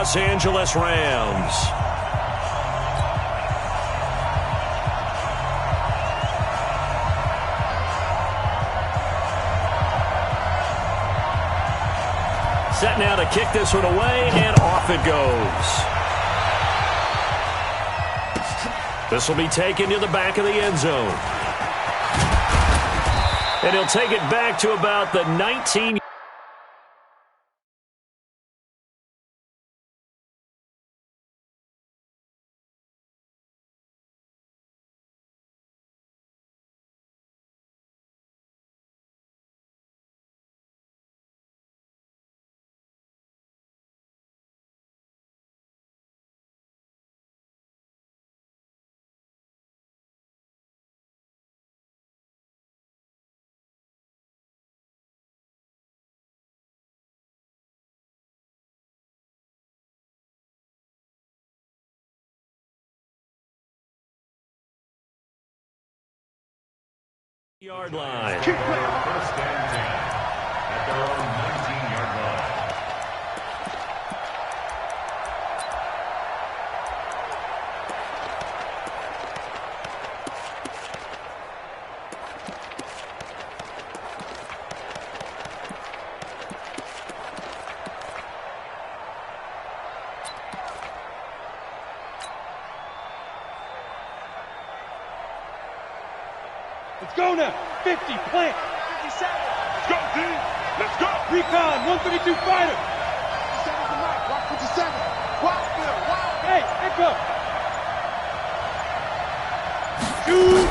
Los Angeles Rams. Set now to kick this one away, and off it goes. This will be taken to the back of the end zone. And he'll take it back to about the 19. Yard line. First and 10 at their own 19-yard line. Let's go now. 50, plant. 57. Let's go, D. Let's go. Recon, 132 fighter. 57 to Mike. Watch 57. Wildfield. Hey, echo. Shoot.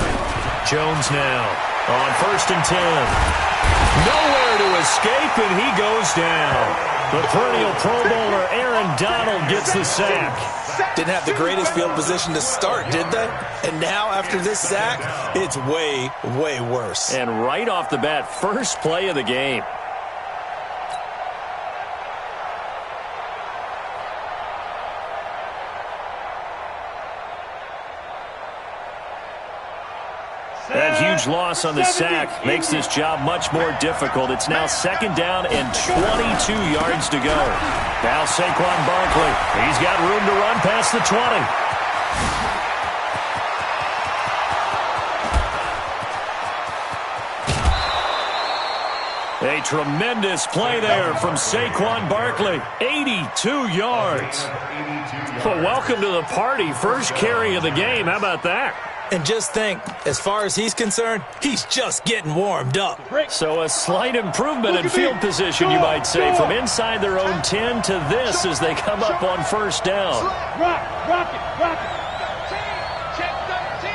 Jones now on 1st and 10. Nowhere to escape, and he goes down. The perennial Pro Bowler Aaron Donald gets the sack. Didn't have the greatest field position to start, did they? And now, after this sack, it's way, way worse. And right off the bat, first play of the game. That huge loss on the sack makes this job much more difficult. It's now 2nd down and 22 yards to go. Now Saquon Barkley. He's got room to run past the 20. A tremendous play there from Saquon Barkley. 82 yards. Well, welcome to the party. First carry of the game. How about that? And just think, as far as he's concerned, he's just getting warmed up. So a slight improvement in field position, you might say, from inside their own 10 to this as they come up on 1st down. Rock it. Check 13.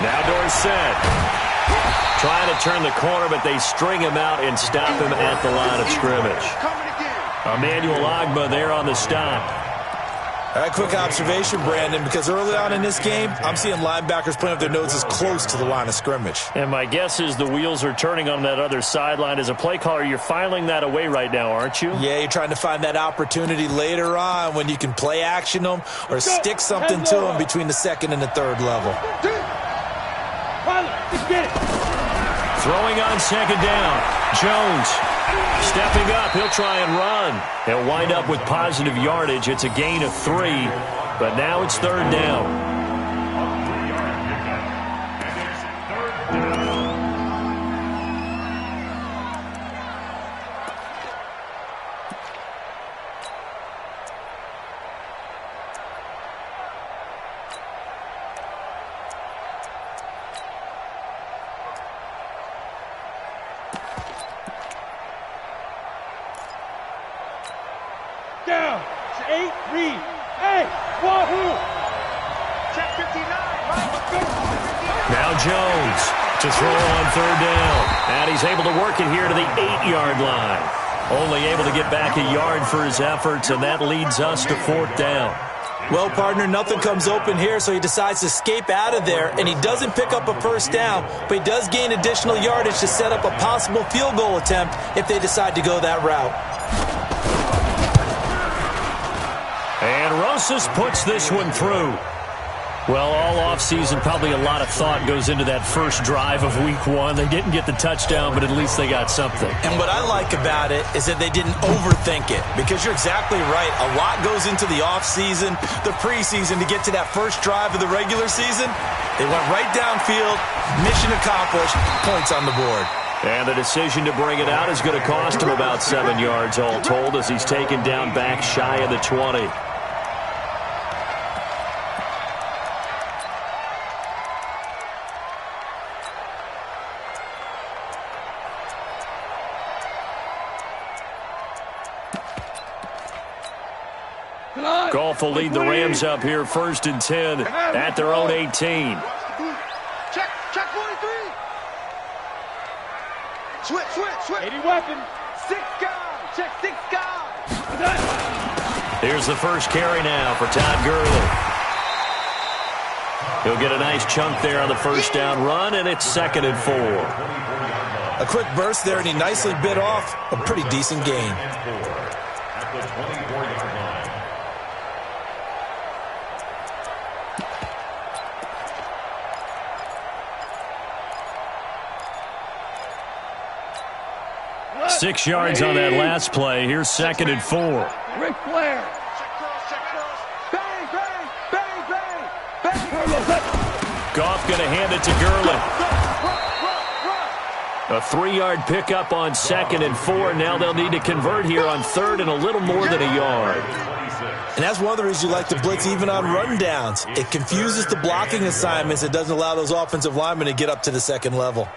Now Dorsett trying to turn the corner, but they string him out and stop him at the line of scrimmage. Coming again. Emmanuel Ogbah there on the stop. All right, quick observation, Brandon, because early on in this game, I'm seeing linebackers playing with their noses close to the line of scrimmage. And my guess is the wheels are turning on that other sideline. As a play caller, you're filing that away right now, aren't you? Yeah, you're trying to find that opportunity later on when you can play action them or stick something to them between the 2nd and the 3rd level. Just get it. Throwing on 2nd down. Jones stepping up. He'll try and run. He'll wind up with positive yardage. It's a gain of 3, but now it's 3rd down. Down. It's 8, read. Hey, wahoo. Check 59. Let's go. Now Jones to throw on 3rd down. And he's able to work it here to the 8-yard line. Only able to get back a yard for his efforts, and that leads us to 4th down. Well, partner, nothing comes open here, so he decides to escape out of there, and he doesn't pick up a 1st down, but he does gain additional yardage to set up a possible field goal attempt if they decide to go that route. And Rosas puts this one through. Well, all offseason, probably a lot of thought goes into that first drive of week one. They didn't get the touchdown, but at least they got something. And what I like about it is that they didn't overthink it, because you're exactly right. A lot goes into the offseason, the preseason, to get to that first drive of the regular season. They went right downfield, mission accomplished, points on the board. And the decision to bring it out is going to cost him about 7 yards all told, as he's taken down back shy of the 20. Goff will lead the Rams up here 1st and 10 at their own 18. Check 43. Switch. 80 weapon. 6 guys. Check 6 guys. Here's the first carry now for Todd Gurley. He'll get a nice chunk there on the first down run, and it's 2nd and 4. A quick burst there, and he nicely bit off a pretty decent gain. At the 24-yard line. Six yards on that last play. Here's 2nd and 4. Ric Flair. Check cross. Bang. Goff going to hand it to Gurley. A 3-yard pickup on 2nd and 4. Now they'll need to convert here on 3rd and a little more than a yard. And that's one of the reasons you like to blitz even on rundowns. It confuses the blocking assignments. It doesn't allow those offensive linemen to get up to the second level.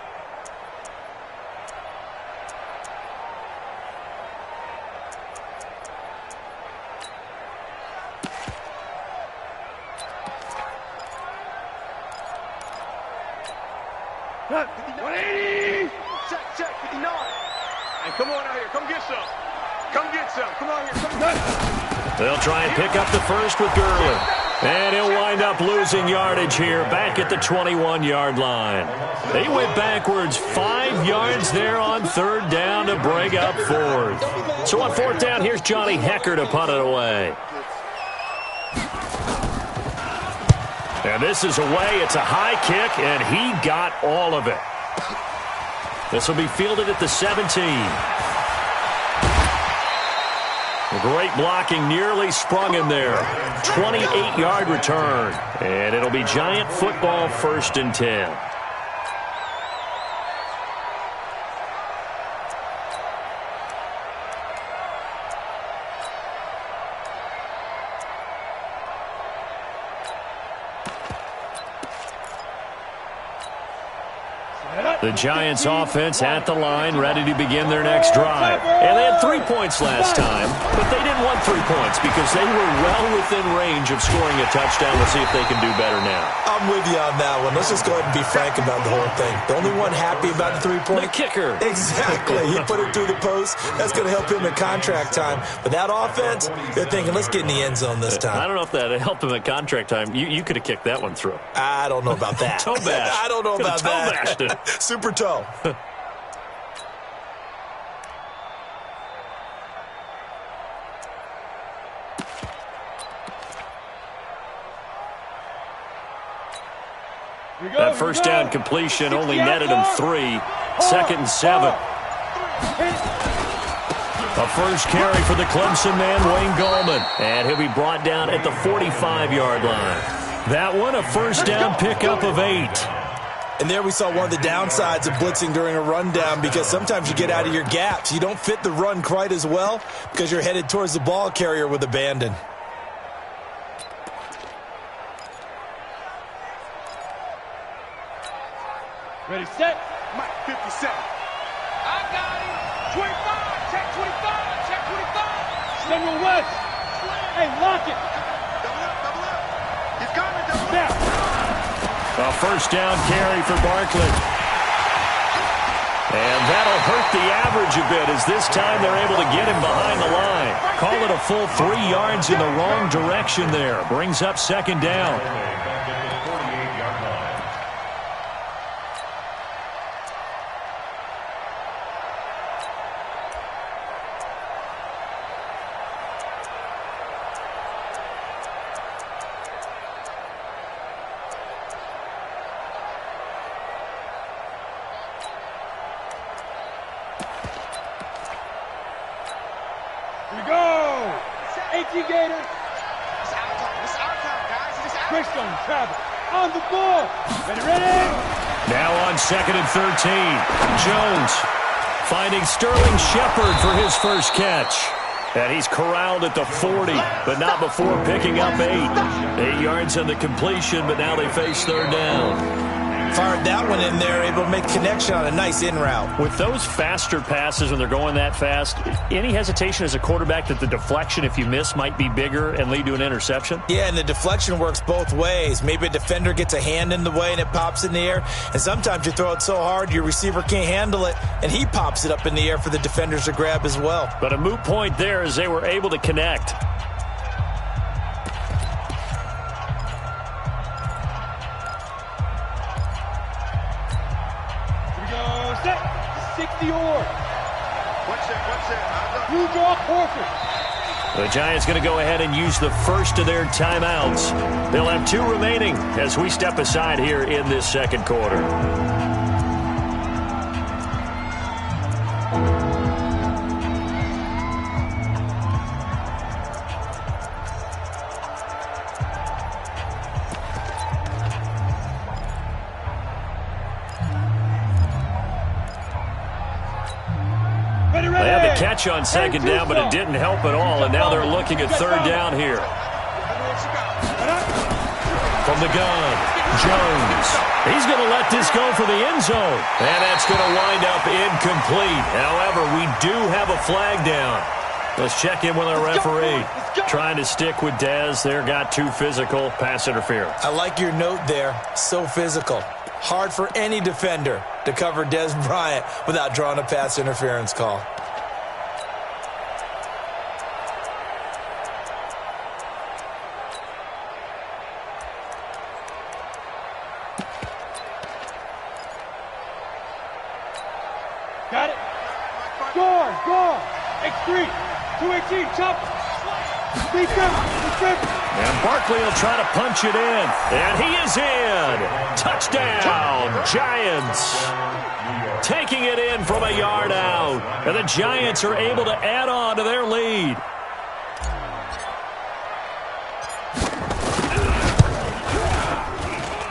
Check 59. And come on out here. Come get some. Come on here. They'll try and pick up the first with Gurley. And he'll wind up losing yardage here back at the 21-yard line. They went backwards 5 yards there on 3rd down to bring up 4th. So on 4th down, here's Johnny Hecker to punt it away. And this is away. It's a high kick, and he got all of it. This will be fielded at the 17. Great blocking, nearly sprung him there. 28-yard return. And it'll be Giant football 1st and 10. The Giants offense at the line, ready to begin their next drive. And they had 3 points last time, but they didn't want 3 points because they were well within range of scoring a touchdown. We'll see if they can do better now. I'm with you on that one. Let's just go ahead and be frank about the whole thing. The only one happy about the 3-point? The kicker. Exactly. He put it through the post. That's going to help him at contract time. But that offense, they're thinking, let's get in the end zone this time. I don't know if that helped him at contract time. You could have kicked that one through. I don't know about that. Toe bash. I don't know about that. Toe bashed it. Super toe. That first down completion only netted him 3. 2nd and 7. A first carry for the Clemson man, Wayne Gallman. And he'll be brought down at the 45-yard line. That one, a first down pickup of 8. And there we saw one of the downsides of blitzing during a rundown, because sometimes you get out of your gaps. You don't fit the run quite as well because you're headed towards the ball carrier with abandon. Ready, set. Mike, 57. I got him. 25. Check 25. Check 25. Samuel West. Hey, lock it. Double up. He's coming. Double Now. up. A first down carry for Barkley. And that'll hurt the average a bit, as this time they're able to get him behind the line. Call it a full 3 yards in the wrong direction there. Brings up 2nd down. 18 Gator. It's our time, guys. It's our time. Christian Travis on the ball. Ready? Now on 2nd and 13. Jones finding Sterling Shepard for his first catch. And he's corralled at the 40, but not before picking up 8. 8 yards on the completion, but now they face 3rd down. Fired that one in there, able to make connection on a nice in route. With those faster passes when they're going that fast, any hesitation as a quarterback that the deflection, if you miss, might be bigger and lead to an interception? Yeah, and the deflection works both ways. Maybe a defender gets a hand in the way and it pops in the air. And sometimes you throw it so hard your receiver can't handle it, and he pops it up in the air for the defenders to grab as well. But a moot point there as they were able to connect. Set. 60 or. What's it? You draw Horford. The Giants going to go ahead and use the first of their timeouts. They'll have 2 remaining as we step aside here in this 2nd quarter. They had the catch on 2nd down, but it didn't help at all, and now they're looking at 3rd down here. From the gun, Jones. He's going to let this go for the end zone, and that's going to wind up incomplete. However, we do have a flag down. Let's check in with our referee. Trying to stick with Dez. There got too physical. Pass interference. I like your note there. So physical. Hard for any defender to cover Dez Bryant without drawing a pass interference call. Got it. Score. X3. 218. Chop. Deep. And Barkley will try to punch it in. And he is in. Touchdown, Giants. Taking it in from a yard out. And the Giants are able to add on to their lead.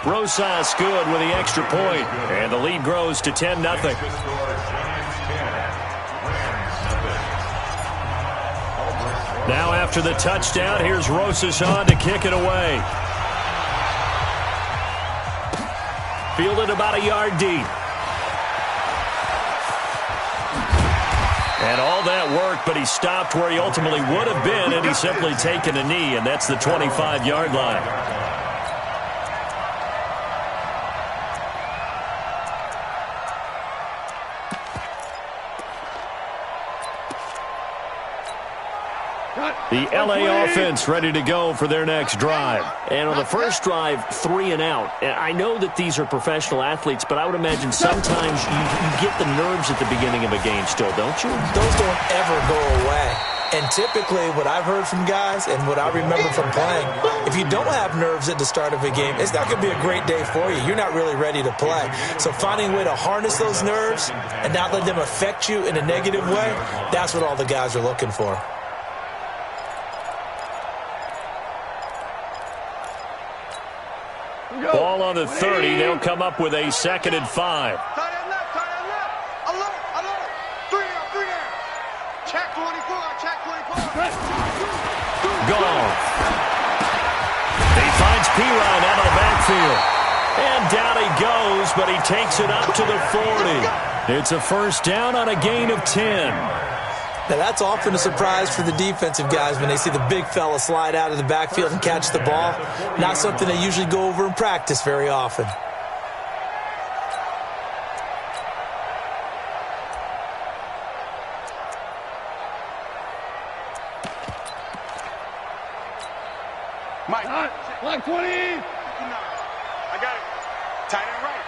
Rosas good with the extra point. And the lead grows to 10-0. Now after the touchdown, here's Rosas on to kick it away. Fielded about a yard deep. And all that work, but he stopped where he ultimately would have been, and he's simply taken a knee, and that's the 25-yard line. The LA offense ready to go for their next drive. And on the first drive, 3 and out. I know that these are professional athletes, but I would imagine sometimes you get the nerves at the beginning of a game still, don't you? Those don't ever go away. And typically what I've heard from guys and what I remember from playing, if you don't have nerves at the start of a game, it's not going to be a great day for you. You're not really ready to play. So finding a way to harness those nerves and not let them affect you in a negative way, that's what all the guys are looking for. Ball on the 30. They'll come up with a 2nd and 5. Tight end left. Alert. 3 down. Check 24. Gone. He finds Pirine out of the backfield. And down he goes, but he takes it up to the 40. It's a first down on a gain of 10. Now, that's often a surprise for the defensive guys when they see the big fella slide out of the backfield and catch the ball. Not something they usually go over in practice very often. Mike. Line 20. I got it. Tight end right.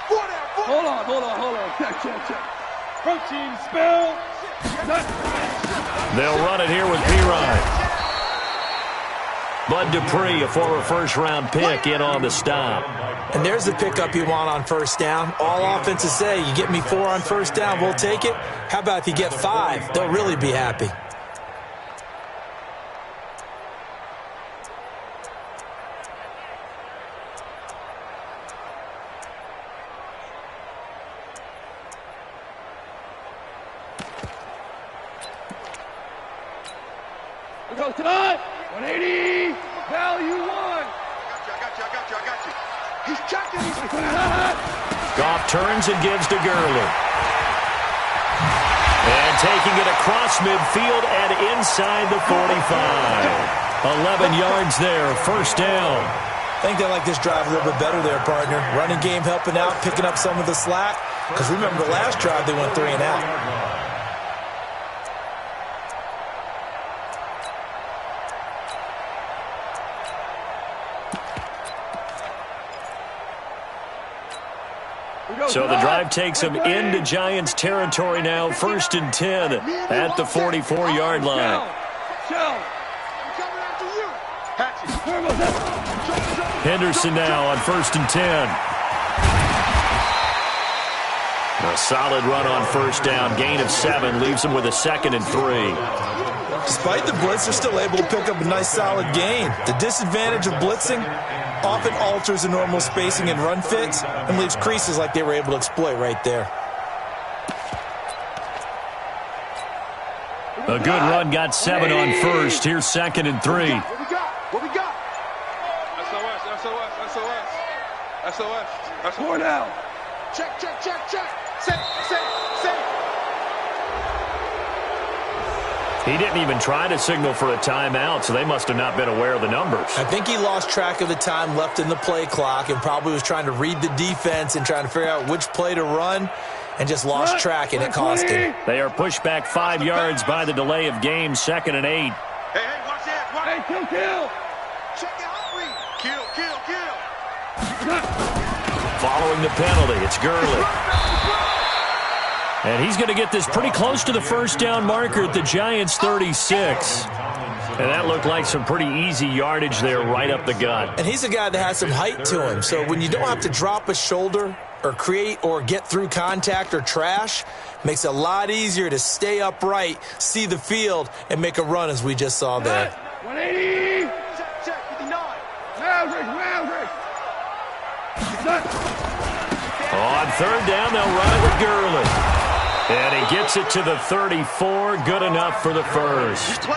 4 down. Hold on. Check. Protein spill. They'll run it here with Pirine. Bud Dupree, a former first-round pick, in on the stop. And there's the pickup you want on first down. All offenses say, you get me 4 on first down, we'll take it. How about if you get 5? They'll really be happy. We go tonight. 180. Value 1. I got you. He's checking. Goff turns and gives to Gurley. And taking it across midfield and inside the 45. 11 yards there, first down. I think they like this drive a little bit better there, partner. Running game helping out, picking up some of the slack. Because remember the last drive, they went 3 and out. So the drive takes them into Giants territory now, 1st and 10 at the 44-yard line. Henderson now on 1st and 10. A solid run on first down. Gain of 7 leaves them with a 2nd and 3. Despite the blitz, they're still able to pick up a nice solid gain. The disadvantage of blitzing often alters the normal spacing and run fits and leaves creases like they were able to exploit right there. A good run, got 7 on first. Here's 2nd and 3. What we got? SOS. 4 down. Check. Set. He didn't even try to signal for a timeout, so they must have not been aware of the numbers. I think he lost track of the time left in the play clock and probably was trying to read the defense and trying to figure out which play to run and just lost track, and it cost him. They are pushed back 5 yards by the delay of game, 2nd and 8. Hey, watch that. Hey, kill. Check it out. Kill. Following the penalty, it's Gurley. And he's going to get this pretty close to the first down marker at the Giants' 36. And that looked like some pretty easy yardage there right up the gut. And he's a guy that has some height to him, so when you don't have to drop a shoulder or create or get through contact or trash, makes it a lot easier to stay upright, see the field, and make a run as we just saw there. 180. Check. 59. Maverick. On 3rd down, they'll run it with Gurley. And he gets it to the 34. Good enough for the first.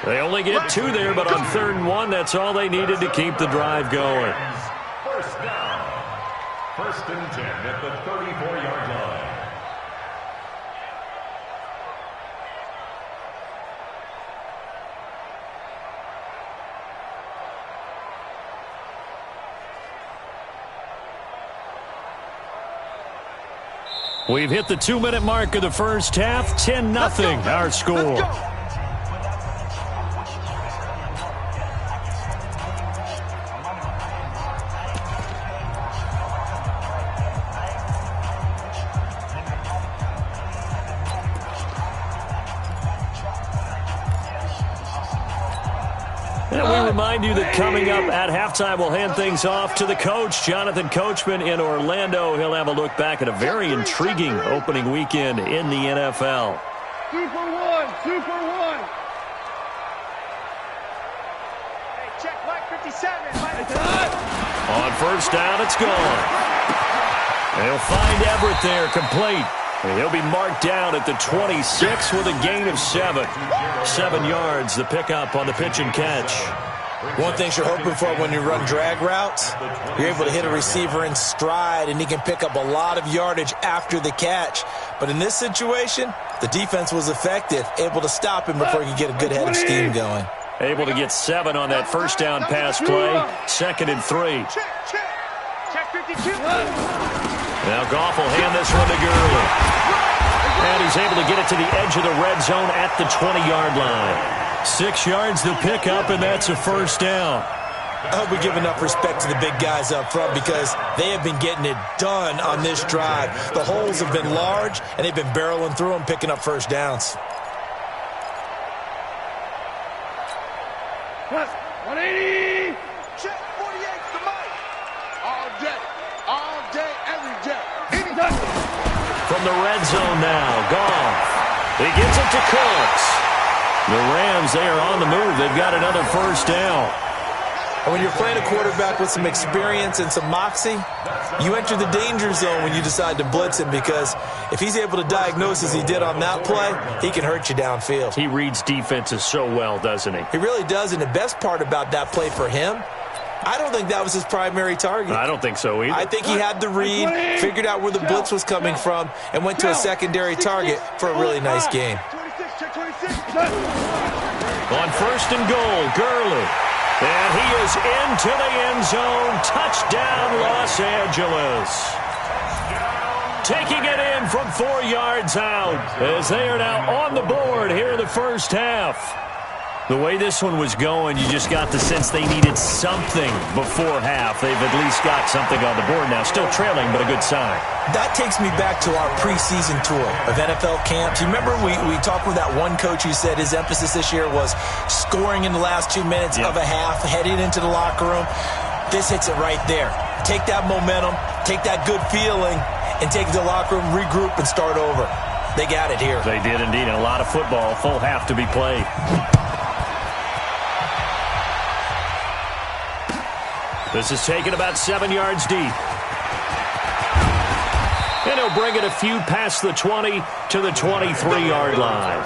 They only get 2 there, but on 3rd and 1, that's all they needed to keep the drive going. First down. 1st and 10 at the 34-yard line. We've hit the 2-minute mark of the first half. 10-0 our score. And we remind you that coming up at halftime, we'll hand things off to the coach, Jonathan Coachman in Orlando. He'll have a look back at a very intriguing opening weekend in the NFL. 2 for 1. Hey, check Mike 57. On first down, it's gone. They'll find Everett there, complete. And he'll be marked down at the 26 with a gain of 7. 7 yards, the pickup on the pitch and catch. One thing you're hoping for when you run drag routes, you're able to hit a receiver in stride, and he can pick up a lot of yardage after the catch. But in this situation, the defense was effective, able to stop him before he could get a good head of steam going. Able to get 7 on that first down pass play. 2nd and 3. Check 52. Now Goff will hand this one to Gurley. And he's able to get it to the edge of the red zone at the 20-yard line. 6 yards the pickup, and that's a first down. I hope we give enough respect to the big guys up front because they have been getting it done on this drive. The holes have been large, and they've been barreling through them, picking up first downs. 180. Check 48 to Mike. All day, every day. From the red zone now, Goff. He gets it to Cooks. The Rams, they are on the move. They've got another first down. And when you're playing a quarterback with some experience and some moxie, you enter the danger zone when you decide to blitz him, because if he's able to diagnose as he did on that play, he can hurt you downfield. He reads defenses so well, doesn't he? He really does, and the best part about that play for him, I don't think that was his primary target. I don't think so either. I think he had the read, figured out where the blitz was coming from, and went to a secondary target for a really nice game. On first and goal, Gurley. And he is into the end zone. Touchdown, Los Angeles. Taking it in from 4 yards out as they are now on the board here in the first half. The way this one was going, you just got the sense they needed something before half. They've at least got something on the board now. Still trailing, but a good sign. That takes me back to our preseason tour of NFL camps. You remember we talked with that one coach who said his emphasis this year was scoring in the last 2 minutes of a half, heading into the locker room. This hits it right there. Take that momentum, take that good feeling, and take it to the locker room, regroup, and start over. They got it here. They did indeed. And a lot of football, full half to be played. This is taken about 7 yards deep. And he'll bring it a few past the 20 to the 23-yard line.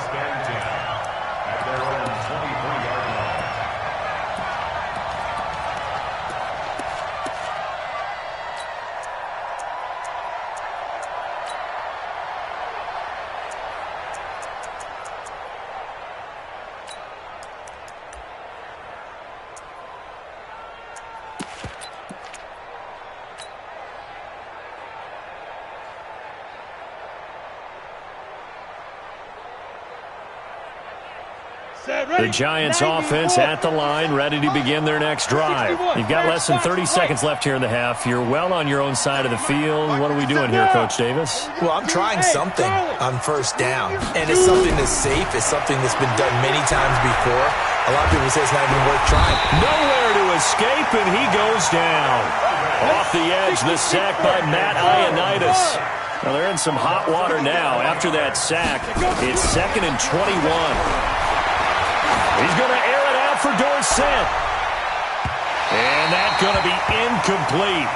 The Giants offense at the line, ready to begin their next drive. You've got less than 30 seconds left here in the half. You're well on your own side of the field. What are we doing here, Coach Davis? Well, I'm trying something on first down, and it's something that's safe. It's something that's been done many times before. A lot of people say it's not even worth trying. Nowhere to escape, and he goes down. Off the edge, the sack by Matt Ioannidis. Well, they're in some hot water now. After that sack, it's 2nd and 21. He's going to air it out for Dorsett. And that's going to be incomplete.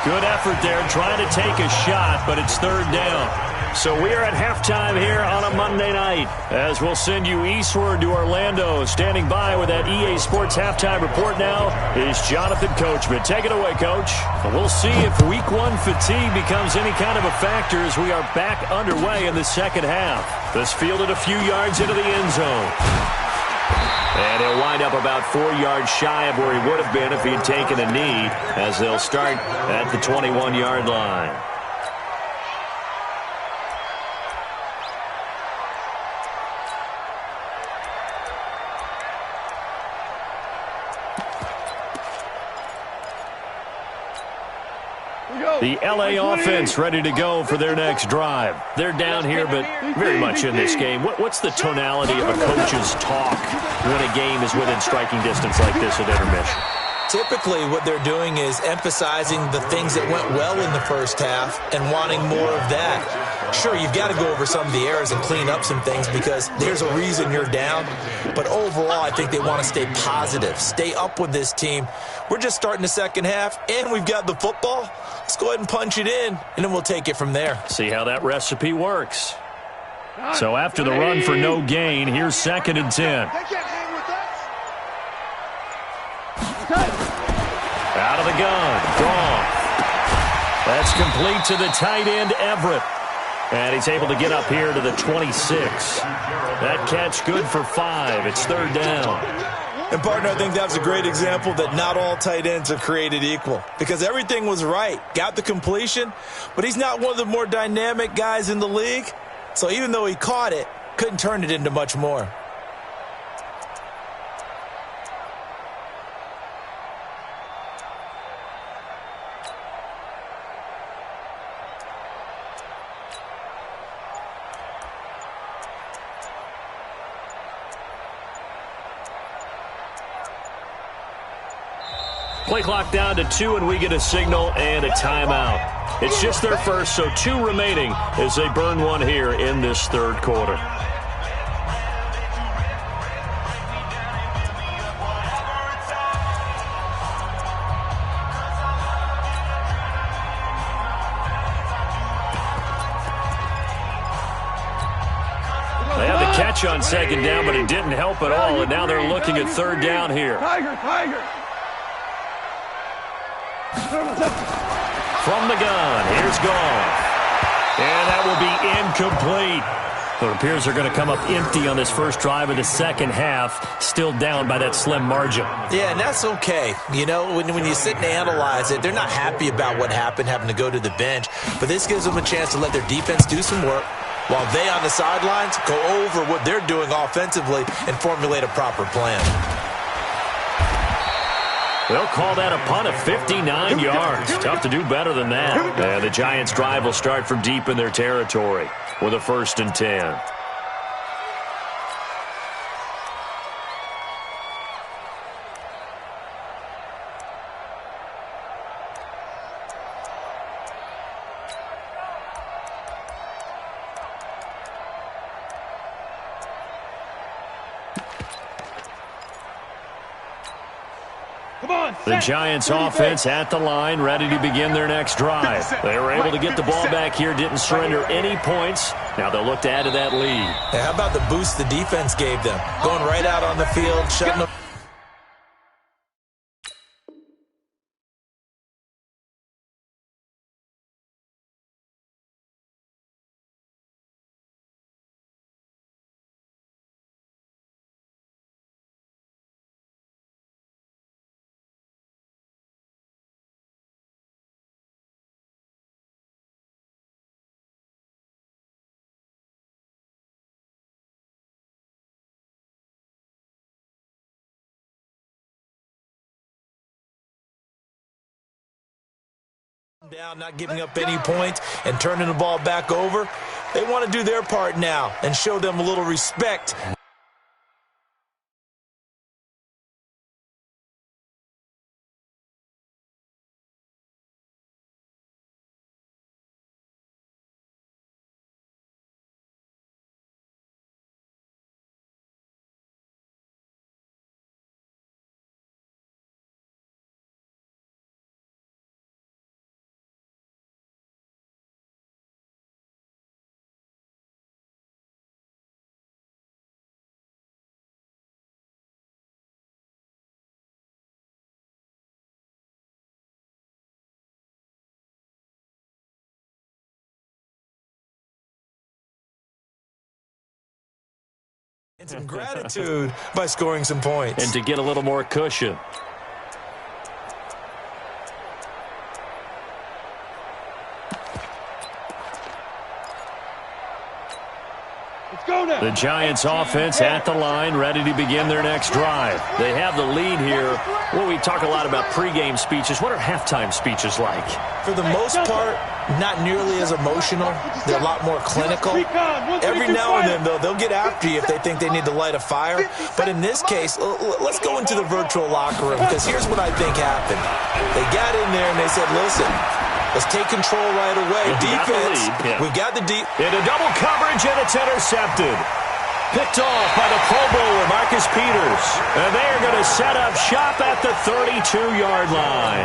Good effort there trying to take a shot, but it's 3rd down. So we are at halftime here on a Monday night, as we'll send you eastward to Orlando. Standing by with that EA Sports halftime report now is Jonathan Coachman. Take it away, Coach. And we'll see if Week 1 fatigue becomes any kind of a factor as we are back underway in the second half. This fielded a few yards into the end zone. And he'll wind up about 4 yards shy of where he would have been if he had taken a knee, as they'll start at the 21-yard line. The LA offense ready to go for their next drive. They're down here, but very much in this game. What's the tonality of a coach's talk when a game is within striking distance like this at intermission? Typically, what they're doing is emphasizing the things that went well in the first half and wanting more of that. Sure, you've got to go over some of the errors and clean up some things because there's a reason you're down. But overall, I think they want to stay positive, stay up with this team. We're just starting the second half, and we've got the football. Let's go ahead and punch it in, and then we'll take it from there. See how that recipe works. So after the run for no gain, here's 2nd and 10. Out of the gun, Goff. That's complete to the tight end, Everett. And he's able to get up here to the 26. That catch good for 5. It's 3rd down. And, partner, I think that's a great example that not all tight ends are created equal because everything was right. Got the completion, but he's not one of the more dynamic guys in the league. So even though he caught it, couldn't turn it into much more. Play clock down to 2, and we get a signal and a timeout. It's just their first, so 2 remaining as they burn one here in this 3rd quarter. catch on second down, but it didn't help at all, and now they're looking at third down here. Tiger. From the gun, here's Goff. And that will be incomplete. So it appears they're going to come up empty on this first drive of the second half, still down by that slim margin. Yeah, and that's okay. You know, when you sit and analyze it, they're not happy about what happened, having to go to the bench. But this gives them a chance to let their defense do some work while they on the sidelines go over what they're doing offensively and formulate a proper plan. They'll call that a punt of 59 yards. Tough to do better than that. And the Giants' drive will start from deep in their territory with a 1st and 10. The Giants offense at the line, ready to begin their next drive. They were able to get the ball back here, didn't surrender any points. Now they'll look to add to that lead. Hey, how about the boost the defense gave them? Going right out on the field, shutting them. Down, not giving up any points and turning the ball back over. They want to do their part now and show them a little respect. And some gratitude by scoring some points. And to get a little more cushion. The Giants offense at the line, ready to begin their next drive. They have the lead here. Well, we talk a lot about pregame speeches. What are halftime speeches like? For the most part, not nearly as emotional. They're a lot more clinical. Every now and then, though, they'll get after you if they think they need to light a fire. But in this case, let's go into the virtual locker room, because here's what I think happened. They got in there and they said, listen, let's take control right away. Defense, we've got the deep. Into double coverage, and it's intercepted. Picked off by the Pro Bowler, Marcus Peters. And they are going to set up shop at the 32-yard line.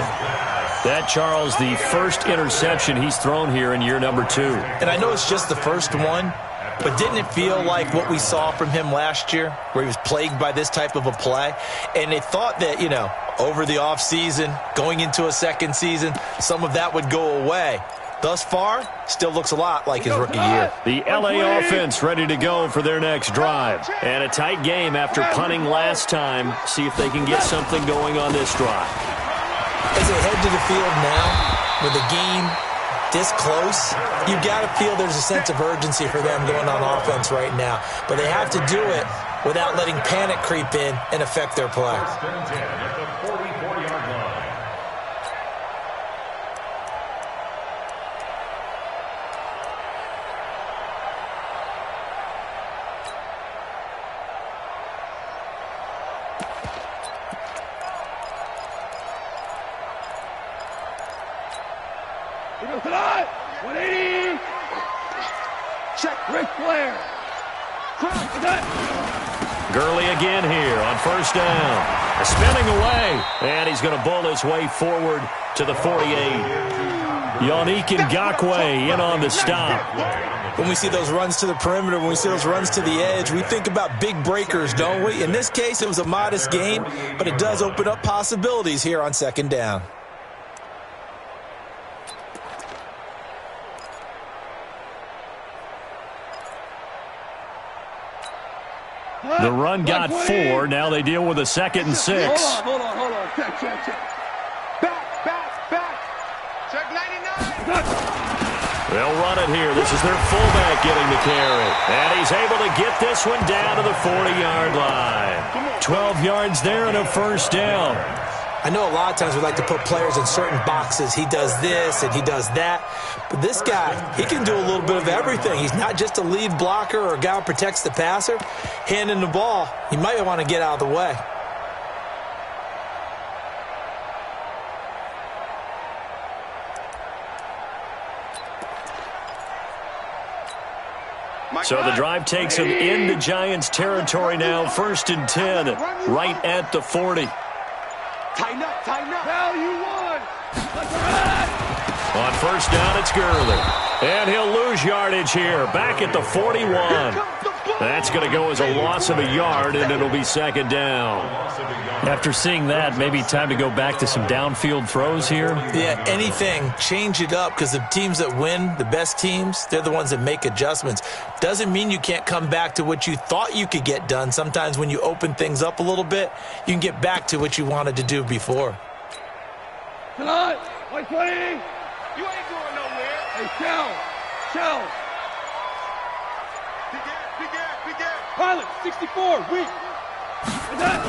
That, Charles, the first interception he's thrown here in year number 2. And I know it's just the first one, but didn't it feel like what we saw from him last year, where he was plagued by this type of a play? And they thought that, you know, over the offseason, going into a second season, some of that would go away. Thus far, still looks a lot like his rookie year. The L.A. offense ready to go for their next drive. And a tight game after punting last time. See if they can get something going on this drive. As they head to the field now, with the game this close, you've got to feel there's a sense of urgency for them going on offense right now. But they have to do it without letting panic creep in and affect their play. Tonight, 180. Check. Ric Flair. Gurley again here on first down. Spinning away. And he's going to bull his way forward to the 48. Yannick Ngakoue in on the stop. When we see those runs to the perimeter, when we see those runs to the edge, we think about big breakers, don't we? In this case, it was a modest gain, but it does open up possibilities here on second down. The run got 4. Now they deal with a 2nd and 6. Hold on. Check. Back. Check 99. They'll run it here. This is their fullback getting the carry. And he's able to get this one down to the 40-yard line. 12 yards there and a first down. I know a lot of times we like to put players in certain boxes. He does this and he does that. But this guy, he can do a little bit of everything. He's not just a lead blocker or a guy who protects the passer. Handing the ball, he might want to get out of the way. So the drive takes him into Giants territory now. 1st and 10, right at the 40. Tighten up. Now you won. On first down, it's Gurley. And he'll lose yardage here. Back at the 41. That's going to go as a loss of a yard, and it'll be 2nd down. After seeing that, maybe time to go back to some downfield throws here. Yeah, anything. Change it up, because the teams that win, the best teams, they're the ones that make adjustments. Doesn't mean you can't come back to what you thought you could get done. Sometimes when you open things up a little bit, you can get back to what you wanted to do before. Tonight, like playing. You ain't going nowhere. Hey, Shell. Big air. Pilot, 64, weak. And that.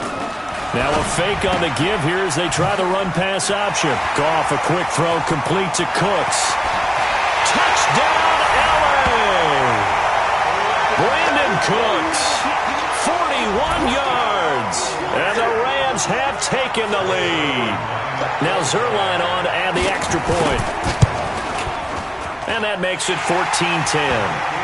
Now a fake on the give here as they try the run-pass option. Goff, a quick throw, complete to Cooks. Touchdown, LA! Brandon Cooks, 41 yards. And the Rams have taken the lead. Now Zerline on to add the extra point. And that makes it 14-10.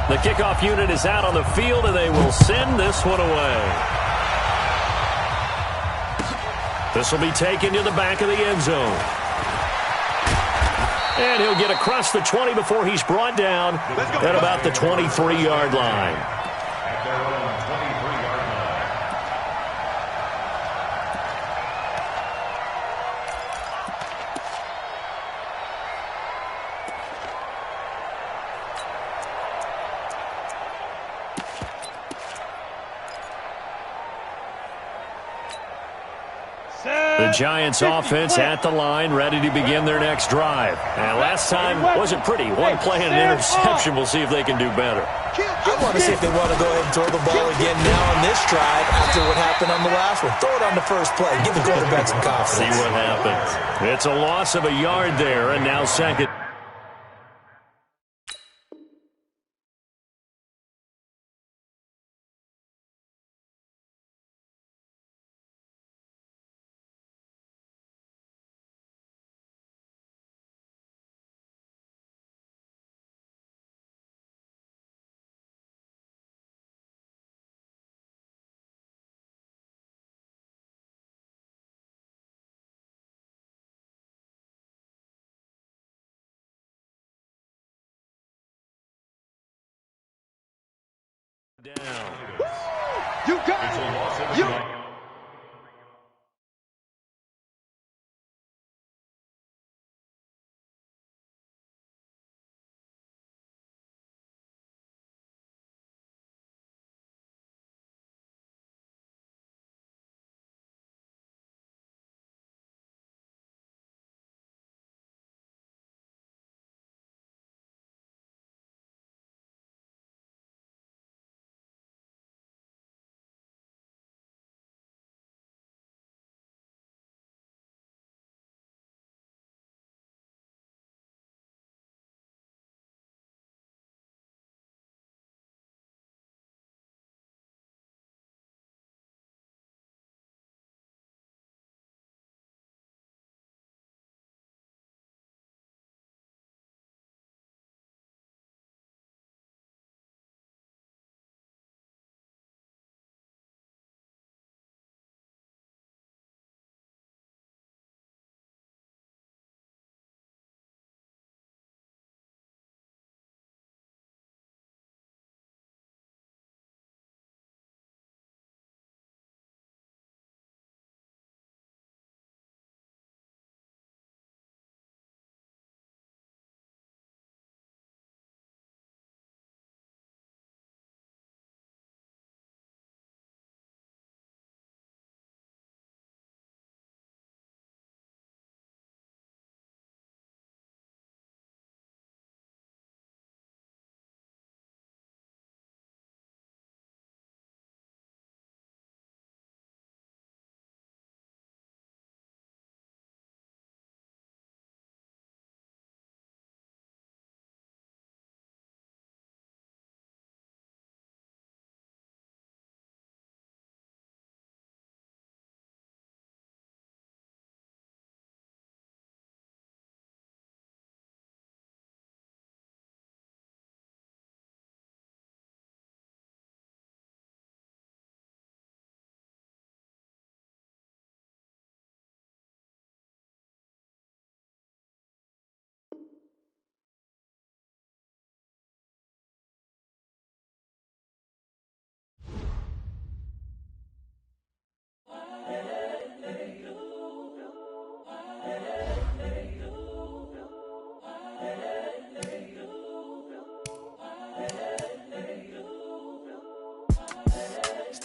The kickoff unit is out on the field, and they will send this one away. This will be taken to the back of the end zone. And he'll get across the 20 before he's brought down at about the 23-yard line. At their own 23-yard line. The Giants offense at the line, ready to begin their next drive. And last time wasn't pretty. One play and an interception. We'll see if they can do better. I want to see if they want to go ahead and throw the ball again now on this drive after what happened on the last one. Throw it on the first play. Give the quarterback some confidence. See what happens. It's a loss of a yard there, and now 2nd. Down. You got it.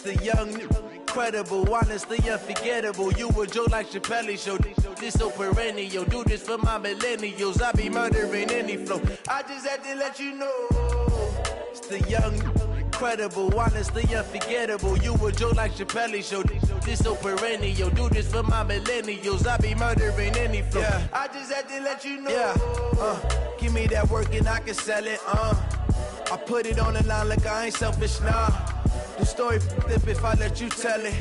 the young, incredible, honestly unforgettable. You a joke like Chappelle Show. This so perennial. Do this for my millennials. I be murdering any flow. I just had to let you know. It's the young, incredible, honestly unforgettable. You a joke like Chappelle Show. This so perennial. Do this for my millennials. I be murdering any flow. Yeah. I just had to let you know. Yeah. Give me that work and I can sell it. I put it on the line like I ain't selfish, nah. The story flip if I let you tell it.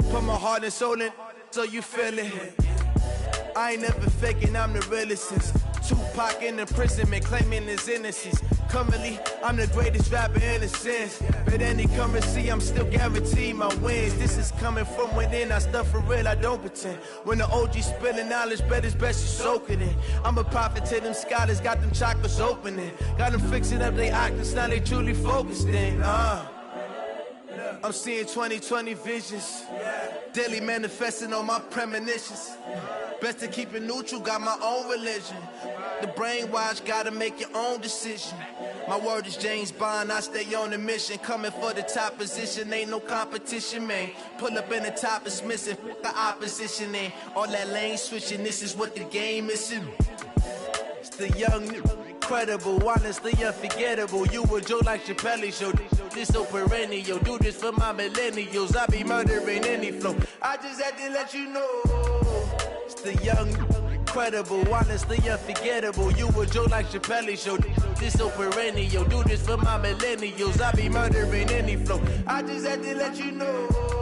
Put my heart and soul in so you feel it. I ain't never faking, I'm the realest since Tupac in imprisonment, claiming his innocence. Currently, I'm the greatest rapper in a sense. But any currency, I'm still guaranteed my wins. This is coming from within, I stuff for real, I don't pretend. When the OG spilling knowledge, bet it's best you soak it in. I'm a prophet to them scholars, got them chakras opening. Got them fixing up they octaves, now they truly focused in. I'm seeing 2020 visions, daily manifesting on my premonitions. Best to keep it neutral, got my own religion. The brainwash, gotta make your own decision. My word is James Bond, I stay on a mission. Coming for the top position, ain't no competition, man. Pull up in the top, it's missing, fuck the opposition, ain't all that lane switching, this is what the game is. It's the young, incredible, honestly unforgettable. You a joke like Chappelle Show. This so perennial. Do this for my millennials. I be murdering any flow. I just had to let you know. It's the young, incredible, honestly unforgettable. You a joke like Chappelle Show. This so perennial. Do this for my millennials. I be murdering any flow. I just had to let you know.